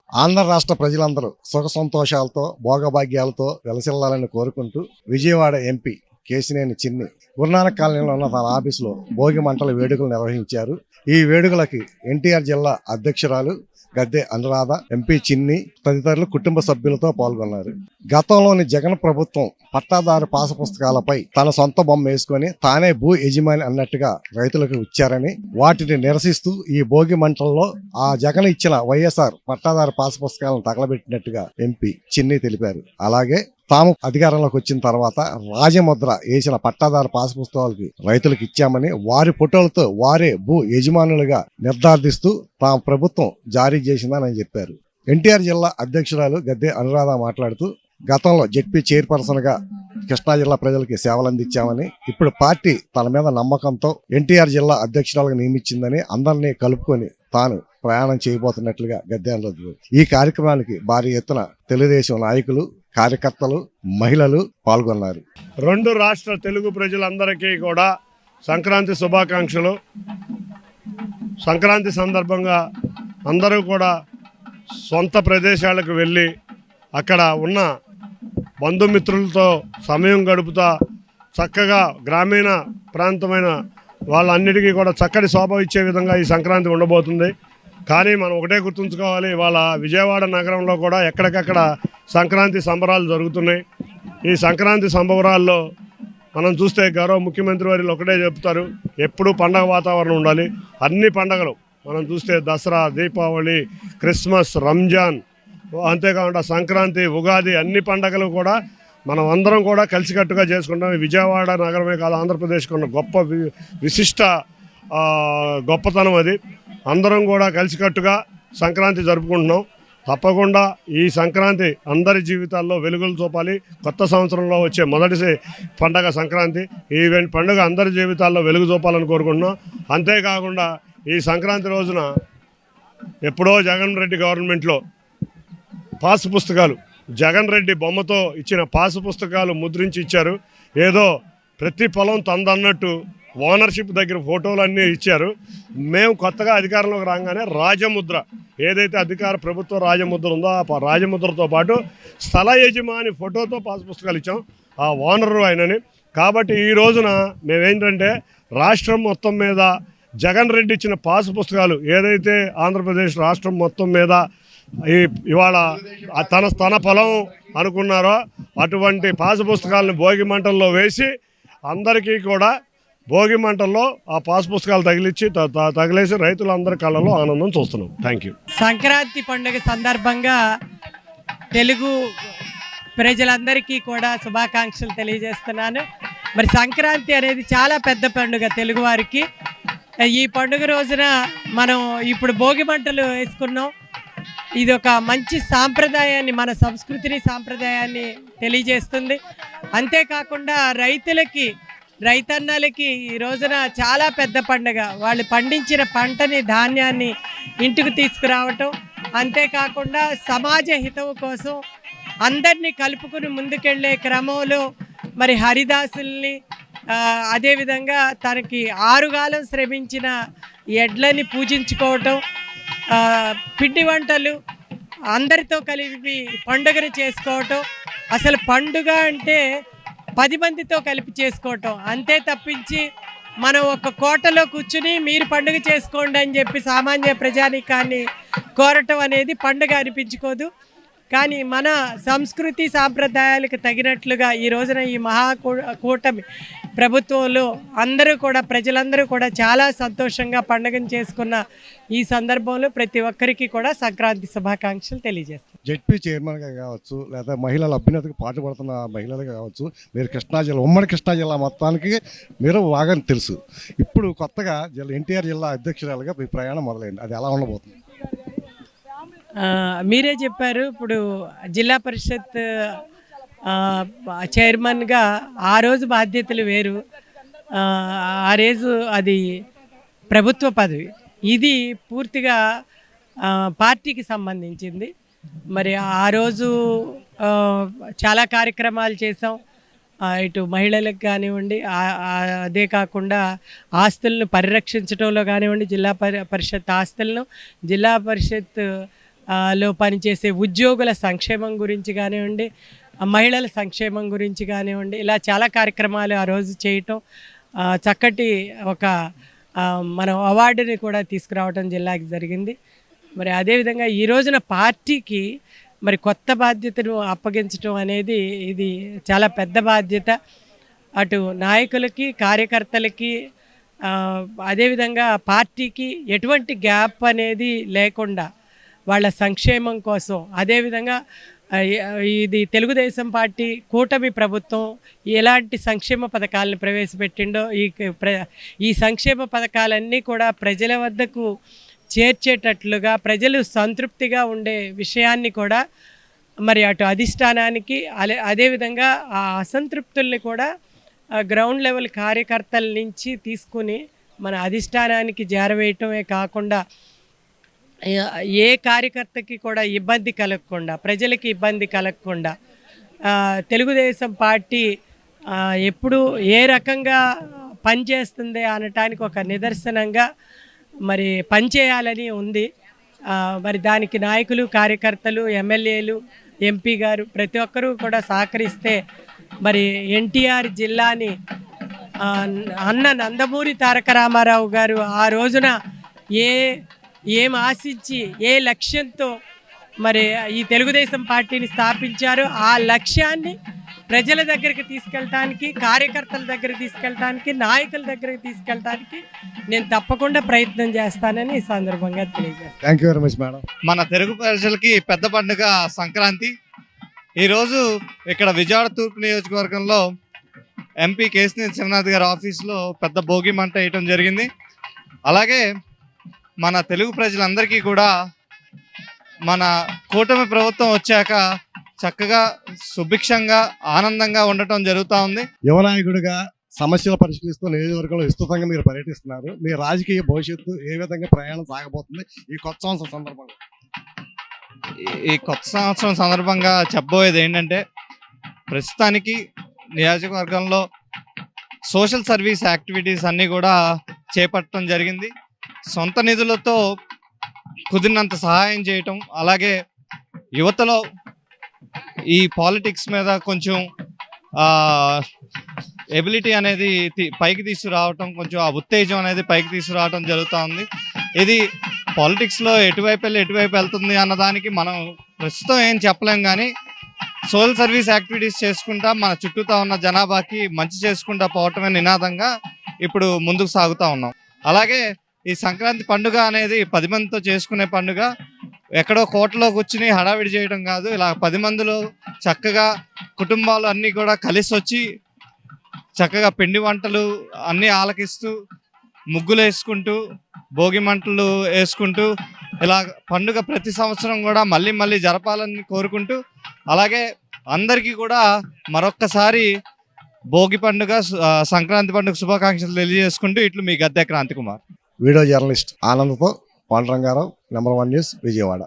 ఆంధ్ర రాష్ట్ర ప్రజలందరూ సుఖ సంతోషాలతో భోగభాగ్యాలతో వెలసిల్లాలని కోరుకుంటూ విజయవాడ ఎంపీ కేశినేని చిన్ని గురునానక్ కాలనీలో ఉన్న తన ఆఫీసులో భోగి మంటల వేడుకలు నిర్వహించారు. ఈ వేడుకలకి ఎన్టీఆర్ జిల్లా అధ్యక్షురాలు గద్దె అనురాధ, ఎంపీ చిన్ని తదితరులు కుటుంబ సభ్యులతో పాల్గొన్నారు. గతంలోని జగన్ ప్రభుత్వం పట్టాదారు పాస పుస్తకాలపై తన సొంత బొమ్మ వేసుకొని తానే భూ యజమాని అన్నట్టుగా రైతులకు ఇచ్చారని, వాటిని నిరసిస్తూ ఈ భోగి మంటల్లో ఆ జగన్ ఇచ్చిన వైఎస్ఆర్ పట్టాదారు పాస పుస్తకాలను తగలబెట్టినట్టుగా ఎంపీ చిన్ని తెలిపారు. అలాగే తాము అధికారంలోకి వచ్చిన తర్వాత రాజముద్ర వేసిన పట్టాదారు పాస్ పుస్తకాలకి రైతులకు ఇచ్చామని, వారి ఫోటోలతో వారే భూ యజమానులుగా నిర్ధారిస్తూ తాము ప్రభుత్వం జారీ చేసిందని చెప్పారు. ఎన్టీఆర్ జిల్లా అధ్యక్షురాలు గద్దె అనురాధ మాట్లాడుతూ, గతంలో జెడ్పీ చైర్పర్సన్ గా కృష్ణా జిల్లా ప్రజలకి సేవలు అందించామని, ఇప్పుడు పార్టీ తన మీద నమ్మకంతో ఎన్టీఆర్ జిల్లా అధ్యక్షురాలుగా నియమించిందని, అందరినీ కలుపుకొని తాను ప్రయాణం చేయబోతున్నట్లుగా గద్దె అనురాధ. ఈ కార్యక్రమానికి భారీ ఎత్తున తెలుగుదేశం నాయకులు, కార్యకర్తలు, మహిళలు పాల్గొన్నారు. రెండు రాష్ట్ర తెలుగు ప్రజలందరికీ కూడా సంక్రాంతి శుభాకాంక్షలు. సంక్రాంతి సందర్భంగా అందరూ కూడా సొంత ప్రదేశాలకు వెళ్ళి అక్కడ ఉన్న బంధుమిత్రులతో సమయం గడుపుతా చక్కగా గ్రామీణ ప్రాంతమైన వాళ్ళన్నిటికీ కూడా చక్కటి శోభ ఇచ్చే విధంగా ఈ సంక్రాంతి ఉండబోతుంది. కానీ మనం ఒకటే గుర్తుంచుకోవాలి, ఇవాళ విజయవాడ నగరంలో కూడా ఎక్కడికక్కడ సంక్రాంతి సంబరాలు జరుగుతున్నాయి. ఈ సంక్రాంతి సంబరాల్లో మనం చూస్తే గౌరవ ముఖ్యమంత్రి వారు ఒకటే చెప్తారు, ఎప్పుడూ పండగ వాతావరణం ఉండాలి. అన్ని పండగలు మనం చూస్తే దసరా, దీపావళి, క్రిస్మస్, రంజాన్, అంతేకాకుండా సంక్రాంతి, ఉగాది, అన్ని పండగలు కూడా మనం అందరం కూడా కలిసికట్టుగా చేసుకుంటాం. విజయవాడ నగరమే కాదు, ఆంధ్రప్రదేశ్కి ఉన్న గొప్ప విశిష్ట గొప్పతనం అది. అందరం కూడా కలిసికట్టుగా సంక్రాంతి జరుపుకుంటున్నాం. తప్పకుండా ఈ సంక్రాంతి అందరి జీవితాల్లో వెలుగులు చూపాలి. కొత్త సంవత్సరంలో వచ్చే మొదటి పండగ సంక్రాంతి. ఈ పండుగ అందరి జీవితాల్లో వెలుగు చూపాలని కోరుకుంటున్నాం. అంతేకాకుండా ఈ సంక్రాంతి రోజున ఎప్పుడో జగన్ రెడ్డి గవర్నమెంట్లో పాసు పుస్తకాలు, జగన్ రెడ్డి బొమ్మతో ఇచ్చిన పాసు పుస్తకాలు ముద్రించి ఇచ్చారు. ఏదో ప్రతి పొలం తందన్నట్టు ఓనర్షిప్ దగ్గర ఫోటోలు అన్నీ ఇచ్చారు. మేము కొత్తగా అధికారంలోకి రాగానే రాజముద్ర, ఏదైతే అధికార ప్రభుత్వ రాజముద్ర ఉందో ఆ రాజముద్రతో పాటు స్థల యజమాని ఫోటోతో పాస్ పుస్తకాలు ఇచ్చాం, ఆ ఓనరు ఆయనని. కాబట్టి ఈ రోజున మేమేంటంటే రాష్ట్రం మొత్తం మీద జగన్ రెడ్డి ఇచ్చిన పాస్ పుస్తకాలు ఏదైతే ఆంధ్రప్రదేశ్ రాష్ట్రం మొత్తం మీద ఇవాళ తన పొలం అనుకున్నారో అటువంటి పాస్ పుస్తకాలను భోగి మంటల్లో వేసి అందరికీ కూడా భోగి మంటల్లో ఆ పాస్ పుస్తకాలు తగిలేసి రైతులందరి కళ్ళలో ఆనందం చూస్తున్నాం. Thank you. సంక్రాంతి పండుగ సందర్భంగా తెలుగు ప్రజలందరికీ కూడా శుభాకాంక్షలు తెలియజేస్తున్నాను. మరి సంక్రాంతి అనేది చాలా పెద్ద పండుగ తెలుగువారికి. ఈ పండుగ రోజున మనం ఇప్పుడు భోగి మంటలు వేసుకున్నాం. ఇది ఒక మంచి సాంప్రదాయాన్ని, మన సంస్కృతిని, సాంప్రదాయాన్ని తెలియజేస్తుంది. అంతేకాకుండా రైతన్నలకి ఈ రోజున చాలా పెద్ద పండుగ. వాళ్ళు పండించిన పంటని, ధాన్యాన్ని ఇంటికి తీసుకురావటం, అంతేకాకుండా సమాజ హితవు కోసం అందరినీ కలుపుకుని ముందుకెళ్ళే క్రమంలో మరి హరిదాసుల్ని, అదేవిధంగా తనకి ఆరుగాలం శ్రమించిన ఎడ్లని పూజించుకోవటం, పిండి వంటలు అందరితో కలిపి పండుగను చేసుకోవటం. అసలు పండుగ అంటే 10 మందితో కలిపి చేసుకోవటం, అంతే తప్పించి మనం ఒక కోటలో కూర్చుని మీరు పండుగ చేసుకోండి అని చెప్పి సామాన్య ప్రజానీకాన్ని కోరటం అనేది పండుగ అనిపించుకోదు. కానీ మన సంస్కృతి సాంప్రదాయాలకు తగినట్లుగా ఈ రోజున ఈ కూటమి ప్రభుత్వంలో ప్రజలందరూ కూడా చాలా సంతోషంగా పండుగను చేసుకున్న ఈ సందర్భంలో ప్రతి ఒక్కరికి కూడా సంక్రాంతి శుభాకాంక్షలు తెలియజేస్తాం. జెడ్పీ చైర్మన్గా కావచ్చు, లేదా మహిళల అభ్యున్నతికి పాటుపడుతున్న మహిళలుగా కావచ్చు, మీరు కృష్ణా జిల్లా, ఉమ్మడి కృష్ణా జిల్లా మొత్తానికి మీరు బాగా తెలుసు. ఇప్పుడు కొత్తగా ఎన్టీఆర్ జిల్లా అధ్యక్షురాలుగా మీ ప్రయాణం మొదలైంది. అది ఎలా ఉండబోతుంది? మీరే చెప్పారు. ఇప్పుడు జిల్లా పరిషత్ చైర్మన్గా ఆ రోజు బాధ్యతలు వేరు, ఆ రోజు అది ప్రభుత్వ పదవి. ఇది పూర్తిగా పార్టీకి సంబంధించింది. మరి ఆ రోజు చాలా కార్యక్రమాలు చేసాం. ఇటు మహిళలకు కానివ్వండి, అదే కాకుండా ఆస్తులను పరిరక్షించడంలో కానివ్వండి, జిల్లా పరిషత్ ఆస్తులను జిల్లా పరిషత్ లో పనిచేసే ఉద్యోగుల సంక్షేమం గురించి కానివ్వండి, మహిళల సంక్షేమం గురించి కానివ్వండి, ఇలా చాలా కార్యక్రమాలు ఆ రోజు చేయటం, చక్కటి ఒక మనం అవార్డుని కూడా తీసుకురావడం జిల్లాకి జరిగింది. మరి అదేవిధంగా ఈ రోజున పార్టీకి మరి కొత్త బాధ్యతను అప్పగించడం అనేది ఇది చాలా పెద్ద బాధ్యత. అటు నాయకులకి, కార్యకర్తలకి, అదేవిధంగా పార్టీకి ఎటువంటి గ్యాప్ అనేది లేకుండా వాళ్ళ సంక్షేమం కోసం, అదేవిధంగా ఇది తెలుగుదేశం పార్టీ కూటమి ప్రభుత్వం ఎలాంటి సంక్షేమ పథకాలను ప్రవేశపెట్టిండో ఈ సంక్షేమ పథకాలన్నీ కూడా ప్రజల వద్దకు చేర్చేటట్లుగా, ప్రజలు సంతృప్తిగా ఉండే విషయాన్ని కూడా మరి అటు అధిష్టానానికి, అదేవిధంగా ఆ అసంతృప్తుల్ని కూడా గ్రౌండ్ లెవెల్ కార్యకర్తల నుంచి తీసుకుని మన అధిష్టానానికి చేరవేయటమే కాకుండా ఏ కార్యకర్తకి కూడా ఇబ్బంది కలగకుండా, ప్రజలకి ఇబ్బంది కలగకుండా తెలుగుదేశం పార్టీ ఎప్పుడు ఏ రకంగా పనిచేస్తుంది అనటానికి ఒక నిదర్శనంగా మరి పనిచేయాలని ఉంది. మరి దానికి నాయకులు, కార్యకర్తలు, ఎమ్మెల్యేలు, ఎంపీ గారు ప్రతి ఒక్కరూ కూడా సహకరిస్తే మరి ఎన్టీఆర్ జిల్లాని అన్న నందమూరి తారక రామారావు గారు ఆ రోజున ఏం ఆశించి ఏ లక్ష్యంతో మరి ఈ తెలుగుదేశం పార్టీని స్థాపించారో ఆ లక్ష్యాన్ని ప్రజల దగ్గరికి తీసుకెళ్ళటానికి, కార్యకర్తల దగ్గరికి తీసుకెళ్ళటానికి, నాయకుల దగ్గరికి తీసుకెళ్ళటానికి నేను తప్పకుండా ప్రయత్నం చేస్తానని ఈ సందర్భంగా తెలియజేస్తాను. Thank you very much madam. మన తెలుగు ప్రజలకి పెద్ద పండుగ సంక్రాంతి. ఈరోజు ఇక్కడ విజయవాడ తూర్పు నియోజకవర్గంలో ఎంపీ కేశినేని చిన్ననాథ్ గారి ఆఫీస్లో పెద్ద భోగి మంట వేయటం జరిగింది. అలాగే మన తెలుగు ప్రజలందరికీ కూడా మన కూటమి ప్రభుత్వం వచ్చాక చక్కగా సుభిక్షంగా ఆనందంగా ఉండటం జరుగుతూ ఉంది. యువనాయకుడిగా సమస్యలు పరిష్కరిస్తూ నియోజకవర్గంలో విస్తృతంగా మీరు పర్యటిస్తున్నారు. మీ రాజకీయ భవిష్యత్తు ఏ విధంగా ప్రయాణం సాగబోతుంది ఈ కొత్త సంవత్సరం సందర్భంగా? ఈ కొత్త సంవత్సరం సందర్భంగా చెప్పబోయేది ఏంటంటే, ప్రస్తుతానికి నియోజకవర్గంలో సోషల్ సర్వీస్ యాక్టివిటీస్ అన్నీ కూడా చేపట్టడం జరిగింది. సొంత నిధులతో కుదిరినంత సహాయం చేయటం, అలాగే యువతలో ఈ పాలిటిక్స్ మీద కొంచెం ఎబిలిటీ అనేది పైకి తీసుకురావటం, కొంచెం ఆ ఉత్తేజం అనేది పైకి తీసుకురావటం జరుగుతూ ఉంది. ఇది పాలిటిక్స్లో ఎటువైపు వెళ్తుంది అన్నదానికి మనం ప్రస్తుతం ఏం చెప్పలేం, కానీ సోషల్ సర్వీస్ యాక్టివిటీస్ చేసుకుంటా మన చుట్టూతా ఉన్న జనాభాకి మంచి చేసుకుంటా పోవటమే నినాదంగా ఇప్పుడు ముందుకు సాగుతూ ఉన్నాం. అలాగే ఈ సంక్రాంతి పండుగ అనేది 10 మందితో చేసుకునే పండుగ. ఎక్కడో కోటలో కూర్చుని హడావిడి చేయడం కాదు, ఇలా 10 మందిలో చక్కగా కుటుంబాలు అన్నీ కూడా కలిసి వచ్చి చక్కగా పిండి వంటలు అన్నీ ఆలకిస్తూ, ముగ్గులు వేసుకుంటూ, భోగి మంటలు వేసుకుంటూ ఇలా పండుగ ప్రతి సంవత్సరం కూడా మళ్ళీ మళ్ళీ జరపాలని కోరుకుంటూ, అలాగే అందరికీ కూడా మరొక్కసారి భోగి పండుగ, సంక్రాంతి పండుగ శుభాకాంక్షలు తెలియజేసుకుంటూ ఇట్లు మీ గద్దె క్రాంతి కుమార్. వీడియో జర్నలిస్ట్ ఆనంద్తో పాండురంగారావు, నెంబర్ 1 న్యూస్, విజయవాడ.